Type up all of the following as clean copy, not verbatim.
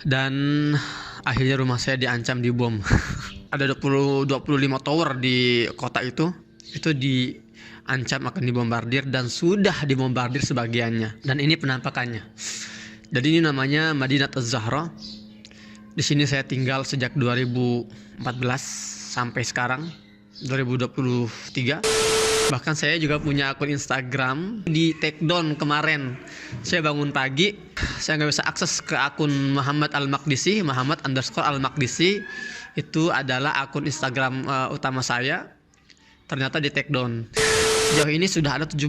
Dan akhirnya rumah saya diancam dibom. Ada 25 tower di kota itu diancam akan dibombardir dan sudah dibombardir sebagiannya. Dan ini penampakannya. Jadi ini namanya Madinat Az-Zahra. Di sini saya tinggal sejak 2014 sampai sekarang 2023. Bahkan saya juga punya akun Instagram di take down kemarin. Saya bangun pagi, saya nggak bisa akses ke akun Muhammad Al-Maqdisi, Muhammad_Al-Maqdisi. Itu adalah akun Instagram utama saya. Ternyata di take down. Sejauh ini sudah ada 17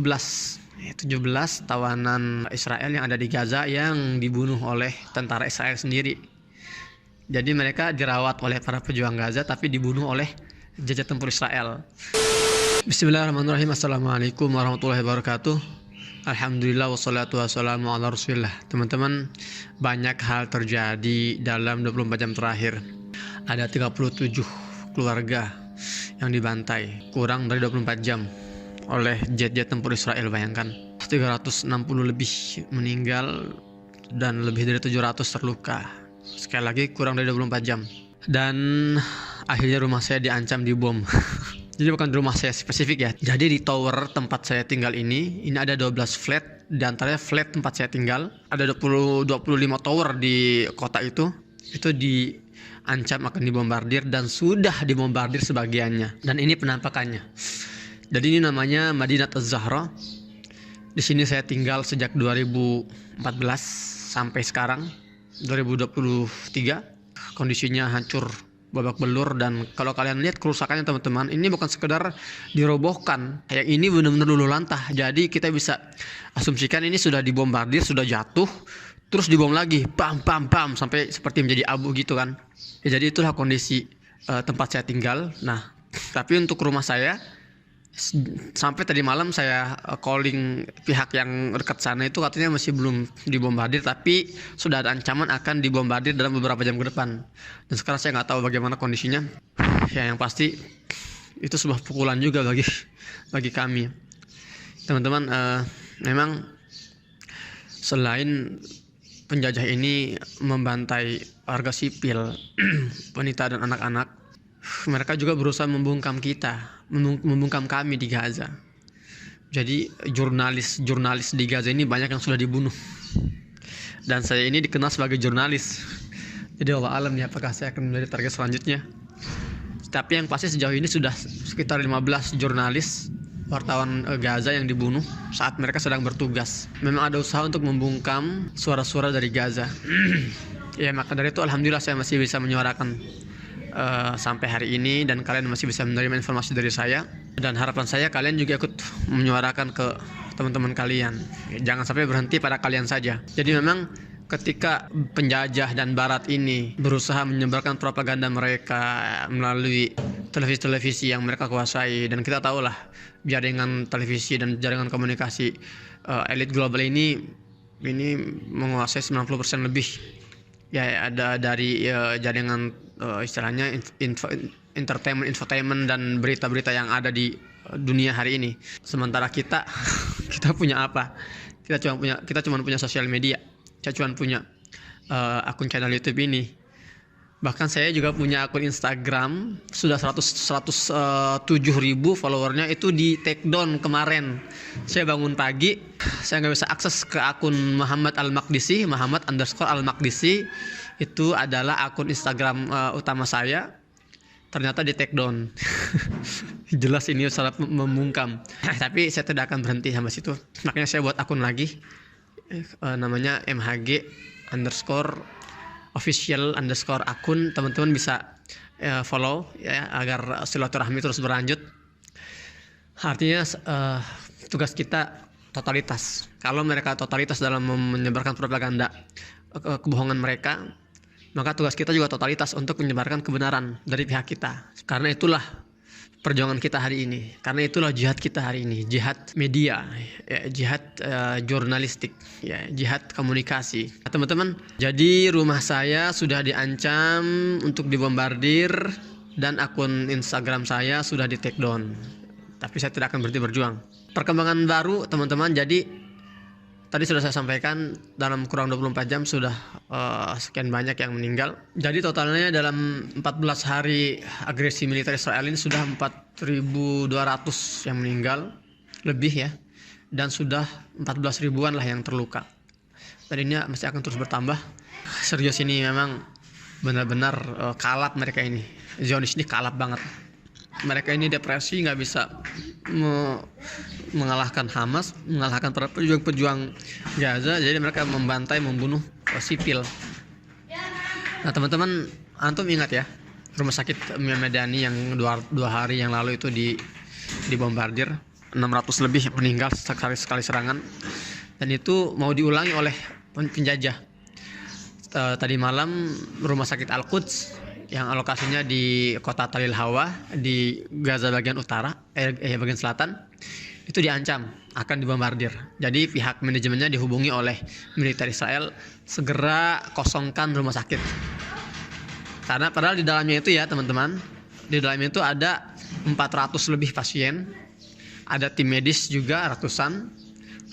tawanan Israel yang ada di Gaza yang dibunuh oleh tentara Israel sendiri. Jadi mereka dirawat oleh para pejuang Gaza tapi dibunuh oleh jajah tempur Israel. Bismillahirrahmanirrahim. Assalamualaikum warahmatullahi wabarakatuh. Alhamdulillah wassalatu wassalamu ala rasulillah. Teman-teman, banyak hal terjadi dalam 24 jam terakhir. Ada 37 keluarga yang dibantai kurang dari 24 jam oleh jet-jet tempur Israel. Bayangkan 360 lebih meninggal dan lebih dari 700 terluka. Sekali lagi kurang dari 24 jam. Dan akhirnya rumah saya diancam dibom. Jadi bukan rumah saya spesifik ya. Jadi di tower tempat saya tinggal ini ada 12 flat. Di antaranya flat tempat saya tinggal ada 25 tower di kota itu diancam akan dibombardir dan sudah dibombardir sebagiannya. Dan ini penampakannya. Jadi ini namanya Madinat Az-Zahra. Di sini saya tinggal sejak 2014 sampai sekarang 2023. Kondisinya hancur babak belur, dan kalau kalian lihat kerusakannya teman-teman, ini bukan sekedar dirobohkan, yang ini benar-benar luluh lantah. Jadi kita bisa asumsikan ini sudah dibombardir, sudah jatuh, terus dibom lagi, pam sampai seperti menjadi abu gitu kan. Ya, jadi itulah kondisi tempat saya tinggal. Nah, tapi untuk rumah saya, sampai tadi malam saya calling pihak yang dekat sana, itu katanya masih belum dibombardir, tapi sudah ada ancaman akan dibombardir dalam beberapa jam ke depan. Dan sekarang saya nggak tahu bagaimana kondisinya. Ya, yang pasti itu sebuah pukulan juga bagi kami, teman-teman. Memang selain penjajah ini membantai warga sipil, wanita dan anak-anak, mereka juga berusaha membungkam kami di Gaza. Jadi jurnalis di Gaza ini banyak yang sudah dibunuh. Dan saya ini dikenal sebagai jurnalis. Jadi Allah alam nih apakah saya akan menjadi target selanjutnya. Tapi yang pasti sejauh ini sudah sekitar 15 jurnalis wartawan Gaza yang dibunuh saat mereka sedang bertugas. Memang ada usaha untuk membungkam suara-suara dari Gaza. Ya, maka dari itu alhamdulillah saya masih bisa menyuarakan sampai hari ini, dan kalian masih bisa menerima informasi dari saya, dan harapan saya kalian juga ikut menyuarakan ke teman-teman kalian. Jangan sampai berhenti pada kalian saja. Jadi memang ketika penjajah dan barat ini berusaha menyebarkan propaganda mereka melalui televisi yang mereka kuasai, dan kita tahulah jaringan televisi dan jaringan komunikasi elit global ini menguasai 90% lebih. Ya, ada dari jaringan istilahnya infotainment dan berita-berita yang ada di dunia hari ini. Sementara kita punya apa? Kita cuma punya sosial media. Kita cuma punya akun channel YouTube ini. Bahkan saya juga punya akun Instagram, sudah 107.000 followernya, itu di take down kemarin. Saya bangun pagi, saya nggak bisa akses ke akun Muhammad Al-Maqdisi, Muhammad_Al-Maqdisi. Itu adalah akun Instagram utama saya. Ternyata di take down. Jelas ini sangat membungkam. Tapi saya tidak akan berhenti sampai situ. Makanya saya buat akun lagi, namanya MHG_official_akun. Teman-teman bisa follow ya, agar silaturahmi terus berlanjut. Artinya tugas kita totalitas. Kalau mereka totalitas dalam menyebarkan propaganda kebohongan mereka, maka tugas kita juga totalitas untuk menyebarkan kebenaran dari pihak kita. Karena itulah perjuangan kita hari ini. Karena itulah jihad kita hari ini. Jihad media, ya, jihad jurnalistik, ya, jihad komunikasi. Nah, teman-teman, jadi rumah saya sudah diancam untuk dibombardir dan akun Instagram saya sudah di take down. Tapi saya tidak akan berhenti berjuang. Perkembangan baru, teman-teman. Jadi Tadi sudah saya sampaikan dalam kurang 24 jam sudah sekian banyak yang meninggal. Jadi totalnya dalam 14 hari agresi militer Israel ini sudah 4.200 yang meninggal lebih ya, dan sudah 14 ribuan lah yang terluka. Dan ini masih akan terus bertambah. Serius, ini memang benar-benar kalap mereka ini. Zionis ini kalap banget. Mereka ini depresi, nggak bisa mengalahkan Hamas, mengalahkan para pejuang-pejuang Gaza. Jadi mereka membantai, membunuh sipil. Nah teman-teman, antum ingat ya, rumah sakit Medani yang dua hari yang lalu itu dibombardir, 600 lebih meninggal sekali serangan, dan itu mau diulangi oleh penjajah. Tadi malam rumah sakit Al-Quds yang lokasinya di kota Talil Hawa di Gaza bagian utara, bagian selatan, itu diancam akan dibombardir. Jadi pihak manajemennya dihubungi oleh militer Israel segera kosongkan rumah sakit. Karena padahal di dalamnya itu ya teman-teman, di dalamnya itu ada 400 lebih pasien, ada tim medis juga ratusan,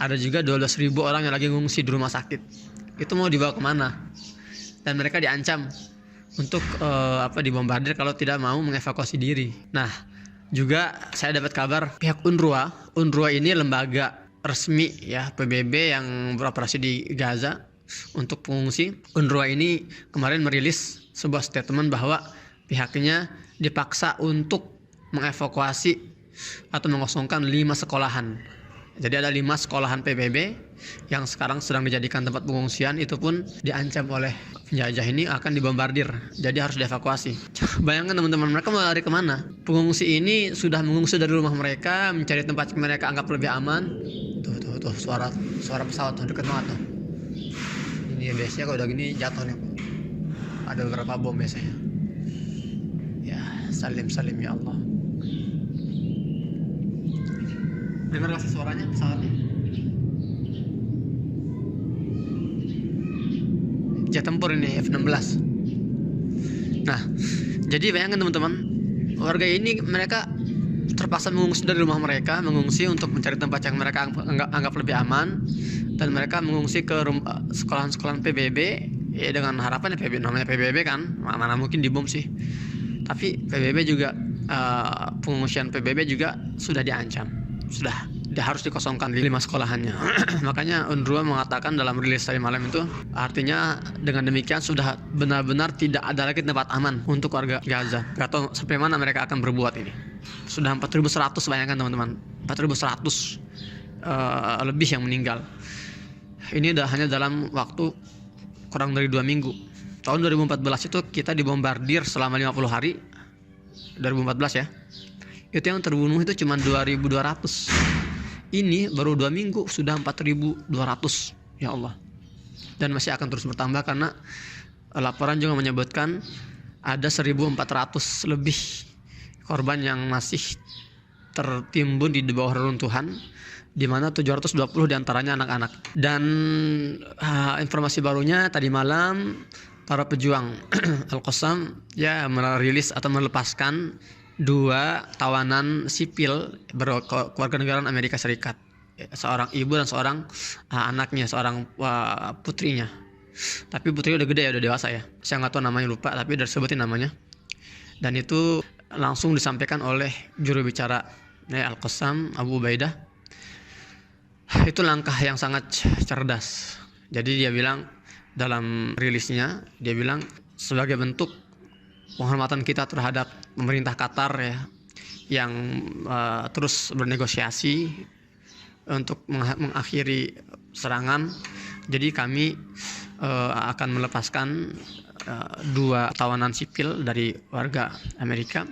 ada juga 12.000 orang yang lagi ngungsi di rumah sakit. Itu mau dibawa kemana? Dan mereka diancam untuk dibombardir kalau tidak mau mengevakuasi diri. Nah, juga saya dapat kabar pihak UNRWA ini lembaga resmi ya PBB yang beroperasi di Gaza untuk pengungsi. UNRWA ini kemarin merilis sebuah statement bahwa pihaknya dipaksa untuk mengevakuasi atau mengosongkan 5 sekolahan. Jadi ada 5 sekolahan PBB yang sekarang sedang dijadikan tempat pengungsian, itu pun diancam oleh penjajah ini akan dibombardir. Jadi harus dievakuasi. Bayangkan teman-teman, mereka mau lari kemana? Pengungsi ini sudah mengungsi dari rumah mereka, mencari tempat yang mereka anggap lebih aman. Tuh suara pesawat tuh deket banget tuh. Ini biasanya kalau udah gini jatuh nih. Ada beberapa bom biasanya. Ya, salim ya Allah. Dengar gak sih suaranya pesawatnya? Jet tempur ini F-16. Nah, jadi bayangkan teman-teman, warga ini mereka terpaksa mengungsi dari rumah mereka, mengungsi untuk mencari tempat yang mereka anggap lebih aman, dan mereka mengungsi ke sekolahan-sekolahan PBB ya, dengan harapan ya namanya PBB kan, mana mungkin dibom sih. Tapi PBB juga pengungsian PBB juga sudah diancam. Sudah harus dikosongkan 5 sekolahannya. Makanya UNRWA mengatakan dalam rilis tadi malam itu, artinya dengan demikian sudah benar-benar tidak ada lagi tempat aman untuk warga Gaza. Gak tahu sampai mana mereka akan berbuat ini. Sudah 4.100, bayangkan teman-teman, 4.100 lebih yang meninggal. Ini udah hanya dalam waktu kurang dari 2 minggu. Tahun 2014 itu kita dibombardir selama 50 hari. 2014 ya. Itu yang terbunuh itu cuma 2.200. Ini baru 2 minggu sudah 4.200. Ya Allah. Dan masih akan terus bertambah karena laporan juga menyebutkan ada 1.400 lebih korban yang masih tertimbun di bawah reruntuhan, di mana 720 diantaranya anak-anak. Dan informasi barunya tadi malam para pejuang Al-Qassam ya merilis atau melepaskan 2 tawanan sipil kewarganegaraan Amerika Serikat, seorang ibu dan seorang anaknya, seorang putrinya. Tapi putrinya udah gede ya, udah dewasa ya. Saya nggak tahu namanya, lupa, tapi udah disebutin namanya. Dan itu langsung disampaikan oleh juru bicara Al-Qassam, Abu Ubaidah. Itu langkah yang sangat cerdas. Jadi dia bilang dalam rilisnya, dia bilang sebagai bentuk penghormatan kita terhadap pemerintah Qatar ya, yang terus bernegosiasi untuk mengakhiri serangan. Jadi kami akan melepaskan 2 tawanan sipil dari warga Amerika.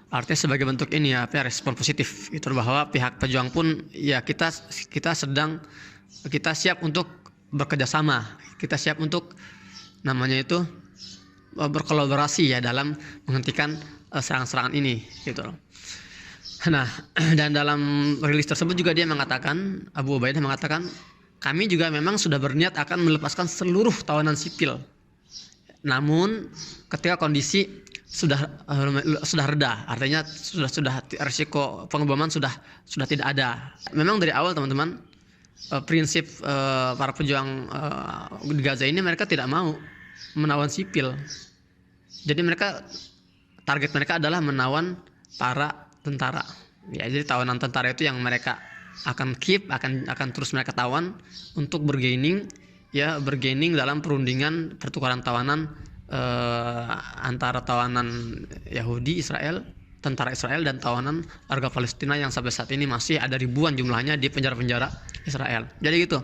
Artinya sebagai bentuk ini ya, respon positif itu, bahwa pihak pejuang pun ya kita siap untuk bekerja sama, kita siap untuk namanya itu berkolaborasi ya dalam menghentikan serangan-serangan ini gitu loh. Nah, dan dalam rilis tersebut juga dia mengatakan, Abu Ubaidah mengatakan, kami juga memang sudah berniat akan melepaskan seluruh tawanan sipil. Namun ketika kondisi sudah reda, artinya sudah risiko pengeboman sudah tidak ada. Memang dari awal teman-teman, prinsip para pejuang di Gaza ini, mereka tidak mau menawan sipil. Jadi target mereka adalah menawan para tentara. Ya, jadi tawanan tentara itu yang mereka akan akan terus mereka tawan untuk bergaining dalam perundingan pertukaran tawanan antara tawanan Yahudi Israel, tentara Israel, dan tawanan warga Palestina yang sampai saat ini masih ada ribuan jumlahnya di penjara-penjara Israel. Jadi gitu.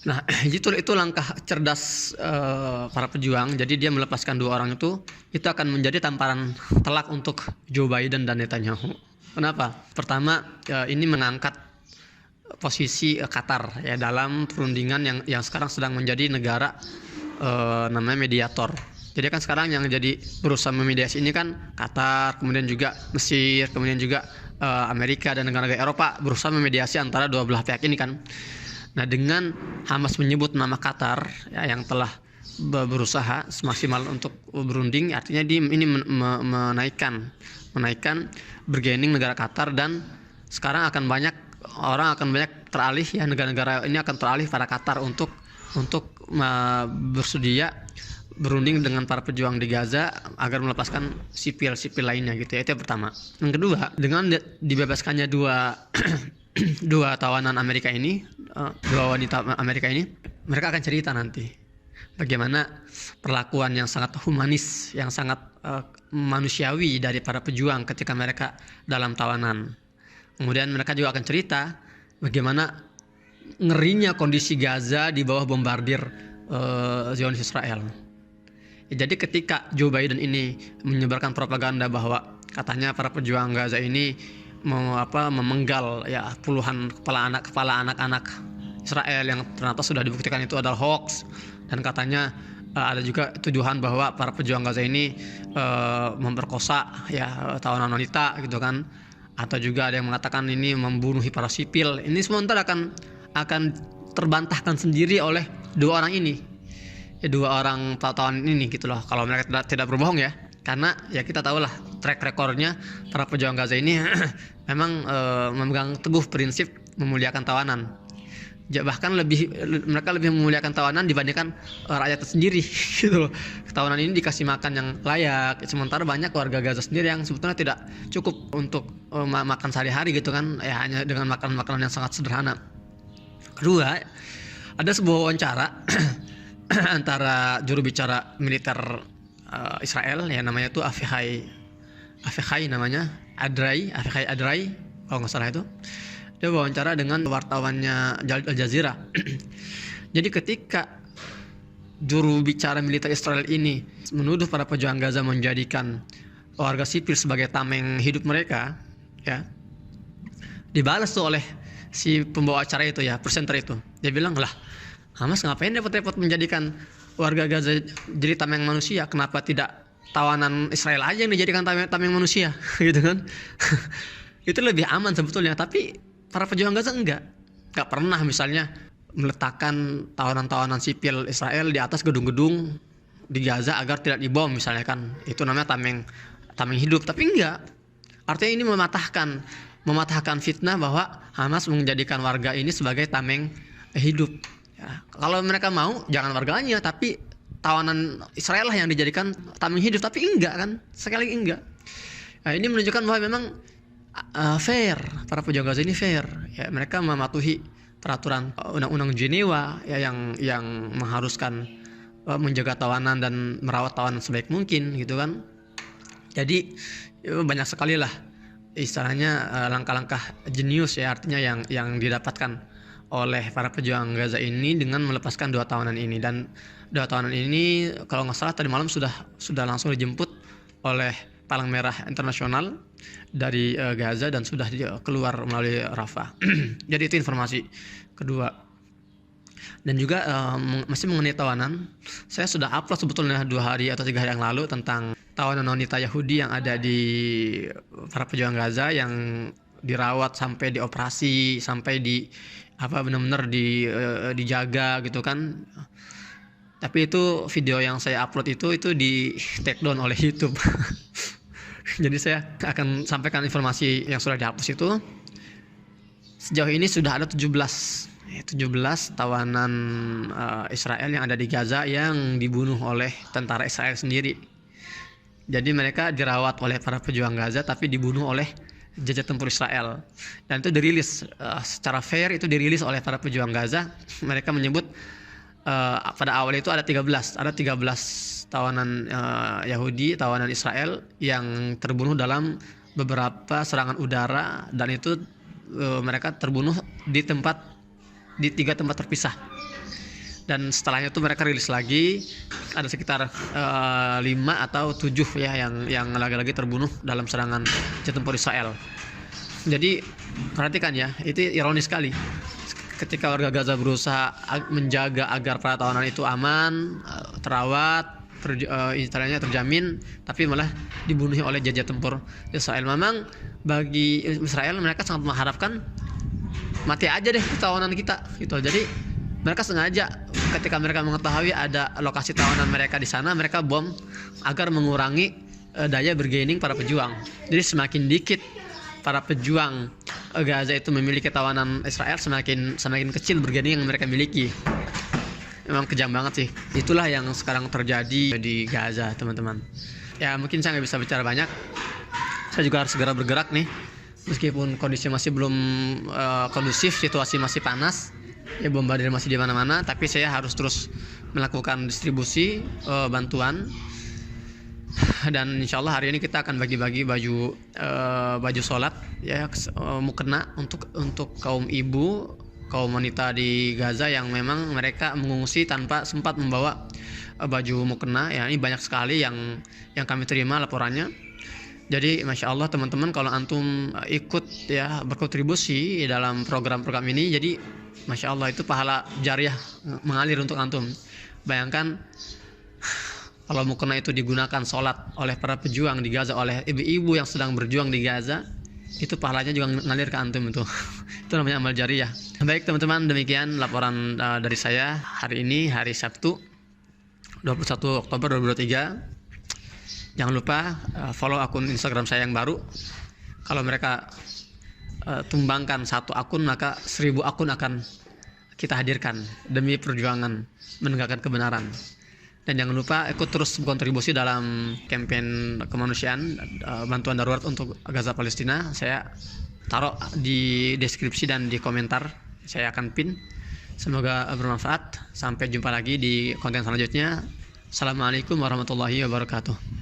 Nah, itu langkah cerdas para pejuang. Jadi dia melepaskan dua orang itu akan menjadi tamparan telak untuk Joe Biden dan Netanyahu. Kenapa? Pertama, ini mengangkat posisi Qatar ya dalam perundingan yang sekarang sedang menjadi negara namanya mediator. Jadi kan sekarang yang jadi berusaha memediasi ini kan Qatar, kemudian juga Mesir, kemudian juga Amerika dan negara-negara Eropa berusaha memediasi antara dua belah pihak ini kan. Nah, dengan Hamas menyebut nama Qatar ya, yang telah berusaha semaksimal untuk berunding, artinya ini menaikkan bargaining negara Qatar, dan sekarang banyak teralih ya, negara-negara ini akan teralih pada Qatar untuk bersedia berunding dengan para pejuang di Gaza agar melepaskan sipil lainnya gitu ya. Itu yang pertama. Yang kedua, dengan dibebaskannya dua tawanan Amerika ini, dua wanita Amerika ini, mereka akan cerita nanti bagaimana perlakuan yang sangat humanis, yang sangat manusiawi dari para pejuang ketika mereka dalam tawanan. Kemudian mereka juga akan cerita bagaimana ngerinya kondisi Gaza di bawah bombardir Zionis Israel. Ya, jadi ketika Joe Biden ini menyebarkan propaganda bahwa katanya para pejuang Gaza ini memenggal ya puluhan kepala anak-anak Israel yang ternyata sudah dibuktikan itu adalah hoax, dan katanya ada juga tuduhan bahwa para pejuang Gaza ini memperkosa ya tawanan wanita gitu kan, atau juga ada yang mengatakan ini membunuh para sipil. Ini sementara akan terbantahkan sendiri oleh dua orang ini, ya, dua orang tawanan ini gitu loh, kalau mereka tidak berbohong ya. Karena ya kita tahulah track recordnya para pejuang Gaza ini memang memegang teguh prinsip memuliakan tawanan. Ya, bahkan mereka lebih memuliakan tawanan dibandingkan rakyat sendiri gitu loh. Tawanan ini dikasih makan yang layak, sementara banyak warga Gaza sendiri yang sebetulnya tidak cukup untuk makan sehari-hari gitu kan, ya hanya dengan makanan yang sangat sederhana. Kedua, ada sebuah wawancara antara juru bicara militer Israel ya, namanya itu Avichai namanya, Avichai Adrai kalau nggak salah itu. Dia wawancara dengan wartawannya Al Jazeera. Jadi ketika juru bicara militer Israel ini menuduh para pejuang Gaza menjadikan warga sipil sebagai tameng hidup mereka, ya, dibalas tuh oleh si pembawa acara itu ya, presenter itu. Dia bilang, lah Hamas ngapain repot-repot menjadikan warga Gaza jadi tameng manusia? Kenapa tidak tawanan Israel aja yang dijadikan tameng manusia gitu kan? Itu lebih aman sebetulnya. Tapi para pejuang Gaza enggak pernah misalnya meletakkan tawanan-tawanan sipil Israel di atas gedung-gedung di Gaza agar tidak dibom misalnya kan. Itu namanya tameng hidup. Tapi enggak. Artinya ini mematahkan fitnah bahwa Hamas menjadikan warga ini sebagai tameng hidup. Ya, kalau mereka mau jangan warganya, tapi tawanan Israel lah yang dijadikan tameng hidup. Tapi enggak kan, sekali lagi enggak. Nah, ini menunjukkan bahwa memang fair, para pejuang Gaza ini fair. Ya, mereka mematuhi peraturan undang-undang Jenewa ya, yang mengharuskan menjaga tawanan dan merawat tawanan sebaik mungkin gitu kan. Jadi banyak sekali lah istilahnya langkah-langkah jenius ya, artinya yang didapatkan oleh para pejuang Gaza ini dengan melepaskan dua tawanan ini. Dan dua tawanan ini kalau nggak salah tadi malam sudah langsung dijemput oleh Palang Merah Internasional dari Gaza dan sudah keluar melalui Rafah. Jadi itu informasi kedua. Dan juga masih mengenai tawanan, saya sudah upload sebetulnya 2 hari atau 3 hari yang lalu tentang tawanan wanita Yahudi yang ada di para pejuang Gaza yang dirawat sampai dioperasi, sampai benar-benar dijaga gitu kan. Tapi itu video yang saya upload itu di take down oleh YouTube. Jadi saya akan sampaikan informasi yang sudah dihapus itu Sejauh ini sudah ada 17 tawanan Israel yang ada di Gaza yang dibunuh oleh tentara Israel sendiri. Jadi mereka dirawat oleh para pejuang Gaza tapi dibunuh oleh jajah tempur Israel. Dan itu dirilis secara fair, itu dirilis oleh para pejuang Gaza. Mereka menyebut pada awal itu ada 13 tawanan Yahudi, tawanan Israel yang terbunuh dalam beberapa serangan udara, dan itu mereka terbunuh di 3 tempat terpisah. Dan setelahnya itu mereka rilis lagi ada sekitar 5 atau 7 ya yang lagi-lagi terbunuh dalam serangan jet tempur Israel. Jadi perhatikan ya, itu ironis sekali. Ketika warga Gaza berusaha menjaga agar para tawanan itu aman, terawat, istilahnya terjamin, tapi malah dibunuh oleh jajah tempur Israel. Memang bagi Israel mereka sangat mengharapkan mati aja deh tawanan kita gitu. Jadi mereka sengaja ketika mereka mengetahui ada lokasi tawanan mereka di sana, mereka bom agar mengurangi daya bargaining para pejuang. Jadi semakin dikit para pejuang Gaza itu memiliki tawanan Israel, semakin kecil bargaining yang mereka miliki. Memang kejam banget sih. Itulah yang sekarang terjadi di Gaza, teman-teman. Ya mungkin saya nggak bisa bicara banyak. Saya juga harus segera bergerak nih. Meskipun kondisi masih belum kondusif, situasi masih panas, ya bombardir masih di mana-mana, tapi saya harus terus melakukan distribusi bantuan. Dan insya Allah hari ini kita akan bagi-bagi baju sholat ya, mukena untuk kaum ibu, kaum wanita di Gaza yang memang mereka mengungsi tanpa sempat membawa baju mukena ya. Ini banyak sekali yang kami terima laporannya. Jadi Masya Allah teman-teman, kalau antum ikut ya berkontribusi dalam program-program ini, jadi Masya Allah itu pahala jariah mengalir untuk antum. Bayangkan kalau mukena itu digunakan sholat oleh para pejuang di Gaza, oleh ibu-ibu yang sedang berjuang di Gaza, itu pahalanya juga ngalir ke antum itu. Itu namanya amal jariah. Baik teman-teman, demikian laporan dari saya hari ini, hari Sabtu 21 Oktober 2023. Jangan lupa follow akun Instagram saya yang baru. Kalau mereka tumbangkan 1 akun, maka 1000 akun akan kita hadirkan demi perjuangan menegakkan kebenaran. Dan jangan lupa ikut terus berkontribusi dalam kampanye kemanusiaan, bantuan darurat untuk Gaza Palestina. Saya taruh di deskripsi dan di komentar, saya akan pin. Semoga bermanfaat. Sampai jumpa lagi di konten selanjutnya. Assalamualaikum warahmatullahi wabarakatuh.